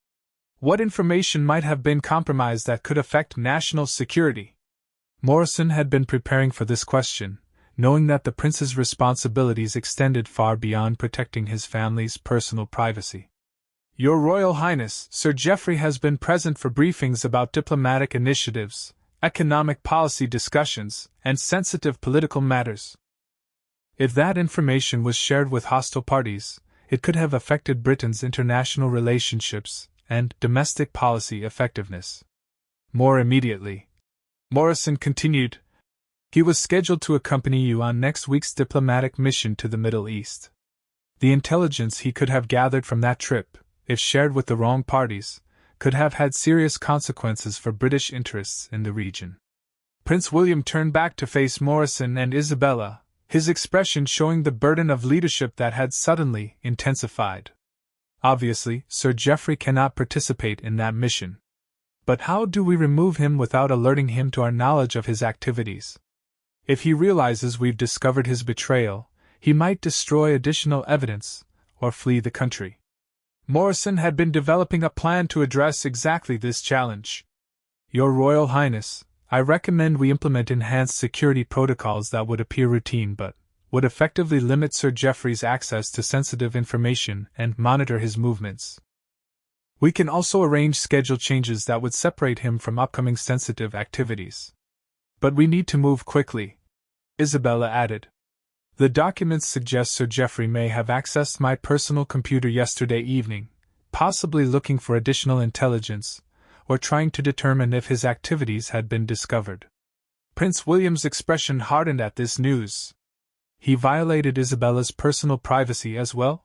What information might have been compromised that could affect national security? Morrison had been preparing for this question, knowing that the prince's responsibilities extended far beyond protecting his family's personal privacy. Your Royal Highness, Sir Geoffrey has been present for briefings about diplomatic initiatives, economic policy discussions, and sensitive political matters. If that information was shared with hostile parties, it could have affected Britain's international relationships and domestic policy effectiveness. More immediately, Morrison continued, he was scheduled to accompany you on next week's diplomatic mission to the Middle East. The intelligence he could have gathered from that trip, if shared with the wrong parties, could have had serious consequences for British interests in the region. Prince William turned back to face Morrison and Isabella, his expression showing the burden of leadership that had suddenly intensified. Obviously, Sir Geoffrey cannot participate in that mission. But how do we remove him without alerting him to our knowledge of his activities? If he realizes we've discovered his betrayal, he might destroy additional evidence, or flee the country. Morrison had been developing a plan to address exactly this challenge. Your Royal Highness, I recommend we implement enhanced security protocols that would appear routine but would effectively limit Sir Geoffrey's access to sensitive information and monitor his movements. We can also arrange schedule changes that would separate him from upcoming sensitive activities. But we need to move quickly, Isabella added. The documents suggest Sir Geoffrey may have accessed my personal computer yesterday evening, possibly looking for additional intelligence, or trying to determine if his activities had been discovered. Prince William's expression hardened at this news. He violated Isabella's personal privacy as well?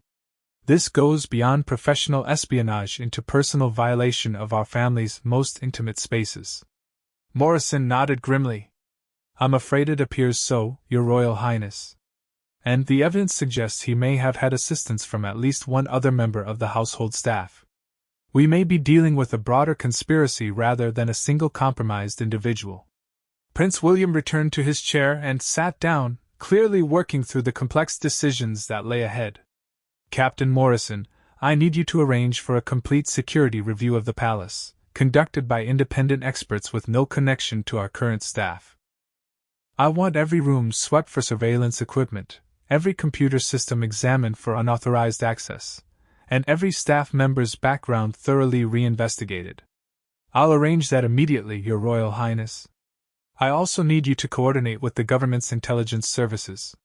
This goes beyond professional espionage into personal violation of our family's most intimate spaces. Morrison nodded grimly. I'm afraid it appears so, Your Royal Highness. And the evidence suggests he may have had assistance from at least one other member of the household staff. We may be dealing with a broader conspiracy rather than a single compromised individual. Prince William returned to his chair and sat down, clearly working through the complex decisions that lay ahead. Captain Morrison, I need you to arrange for a complete security review of the palace, conducted by independent experts with no connection to our current staff. I want every room swept for surveillance equipment, every computer system examined for unauthorized access, and every staff member's background thoroughly reinvestigated. I'll arrange that immediately, Your Royal Highness. I also need you to coordinate with the government's intelligence services.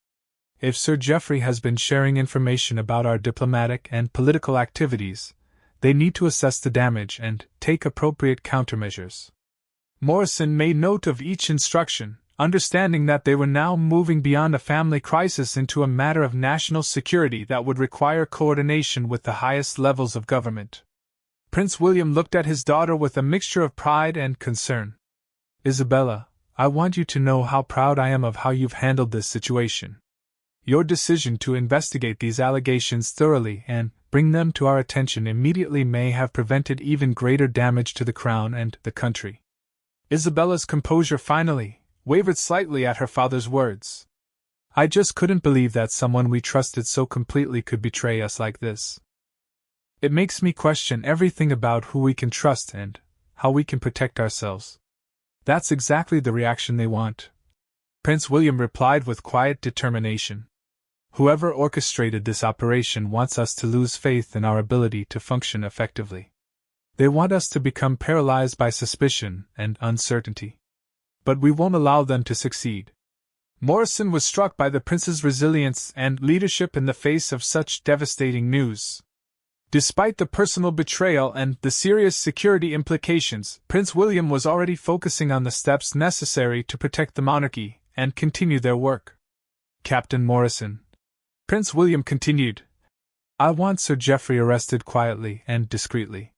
If Sir Geoffrey has been sharing information about our diplomatic and political activities, they need to assess the damage and take appropriate countermeasures. Morrison made note of each instruction, understanding that they were now moving beyond a family crisis into a matter of national security that would require coordination with the highest levels of government. Prince William looked at his daughter with a mixture of pride and concern. Isabella, I want you to know how proud I am of how you've handled this situation. Your decision to investigate these allegations thoroughly and bring them to our attention immediately may have prevented even greater damage to the crown and the country. Isabella's composure finally wavered slightly at her father's words. I just couldn't believe that someone we trusted so completely could betray us like this. It makes me question everything about who we can trust and how we can protect ourselves. That's exactly the reaction they want, Prince William replied with quiet determination. Whoever orchestrated this operation wants us to lose faith in our ability to function effectively. They want us to become paralyzed by suspicion and uncertainty. But we won't allow them to succeed. Morrison was struck by the prince's resilience and leadership in the face of such devastating news. Despite the personal betrayal and the serious security implications, Prince William was already focusing on the steps necessary to protect the monarchy and continue their work. Captain Morrison, Prince William continued, I want Sir Geoffrey arrested quietly and discreetly.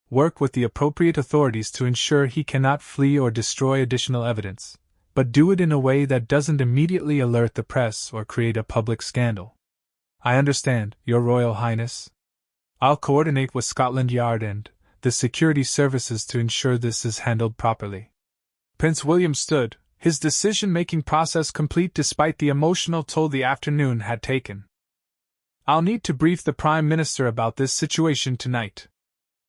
Work with the appropriate authorities to ensure he cannot flee or destroy additional evidence, but do it in a way that doesn't immediately alert the press or create a public scandal. I understand, Your Royal Highness. I'll coordinate with Scotland Yard and the security services to ensure this is handled properly. Prince William stood, his decision-making process complete despite the emotional toll the afternoon had taken. I'll need to brief the Prime Minister about this situation tonight.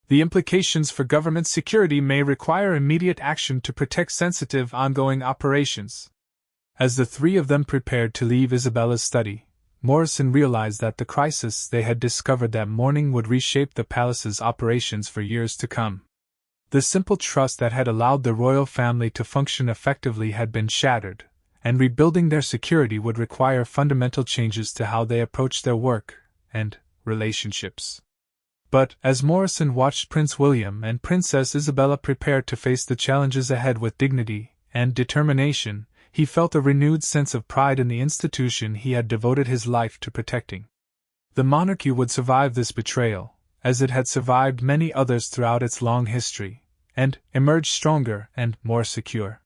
The implications for government security may require immediate action to protect sensitive ongoing operations. As the three of them prepared to leave Isabella's study, Morrison realized that the crisis they had discovered that morning would reshape the palace's operations for years to come. The simple trust that had allowed the royal family to function effectively had been shattered, and rebuilding their security would require fundamental changes to how they approached their work and relationships. But, as Morrison watched Prince William and Princess Isabella prepare to face the challenges ahead with dignity and determination, he felt a renewed sense of pride in the institution he had devoted his life to protecting. The monarchy would survive this betrayal, as it had survived many others throughout its long history, and emerge stronger and more secure.